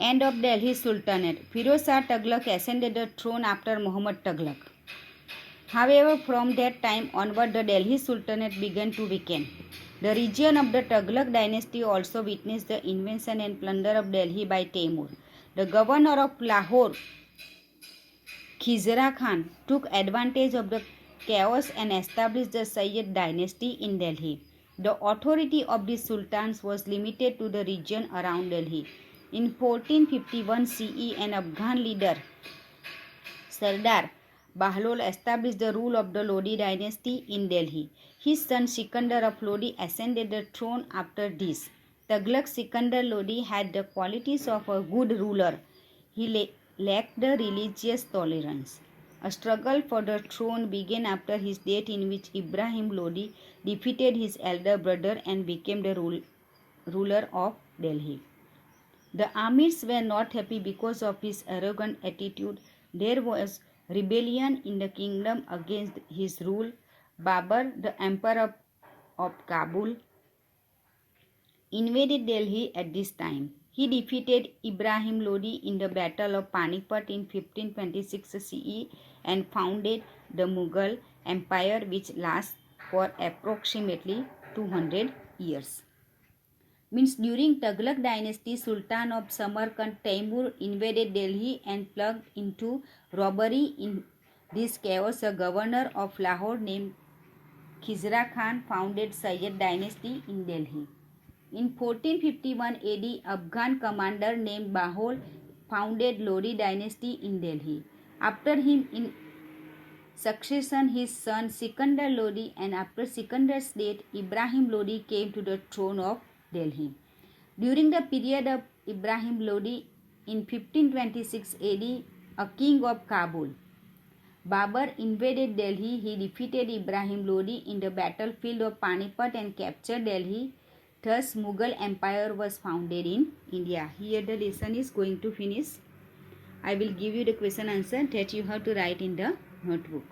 End of Delhi Sultanate. Firoz Shah Tughlaq ascended the throne after Muhammad Tughlaq. However, from that time onward, the Delhi Sultanate began to weaken. The region of the Tughlaq dynasty also witnessed the invasion and plunder of Delhi by Taimur. The governor of Lahore, Khizra Khan, took advantage of the chaos and established the Sayyid dynasty in Delhi. The authority of the sultans was limited to the region around Delhi. In 1451 CE, an Afghan leader, Sardar Bahlol, established the rule of the Lodi dynasty in Delhi. His son Sikandar of Lodi ascended the throne after this. Tughlaq Sikandar Lodi had the qualities of a good ruler. He lacked the religious tolerance. A struggle for the throne began after his death, in which Ibrahim Lodi defeated his elder brother and became the ruler of Delhi. The Amirs were not happy because of his arrogant attitude. There was rebellion in the kingdom against his rule. Babur, the emperor of Kabul, invaded Delhi at this time. He defeated Ibrahim Lodi in the Battle of Panipat in 1526 CE and founded the Mughal Empire, which lasted for approximately 200 years. Means during Tughlaq dynasty, Sultan of Samarkand Taimur invaded Delhi and plunged into robbery. In this chaos, a governor of Lahore named Khizra Khan founded Sayyid dynasty in Delhi. In 1451 AD, Afghan commander named Bahlol founded Lodi dynasty in Delhi. After him in succession his son Sikandar Lodi, and after Sikandar's death, Ibrahim Lodi came to the throne of Delhi. During the period of Ibrahim Lodi, in 1526 AD, a king of Kabul, Babur, invaded Delhi. He defeated Ibrahim Lodi in the battlefield of Panipat and captured Delhi. Thus, Mughal Empire was founded in India. Here the lesson is going to finish. I will give you the question answer that you have to write in the notebook.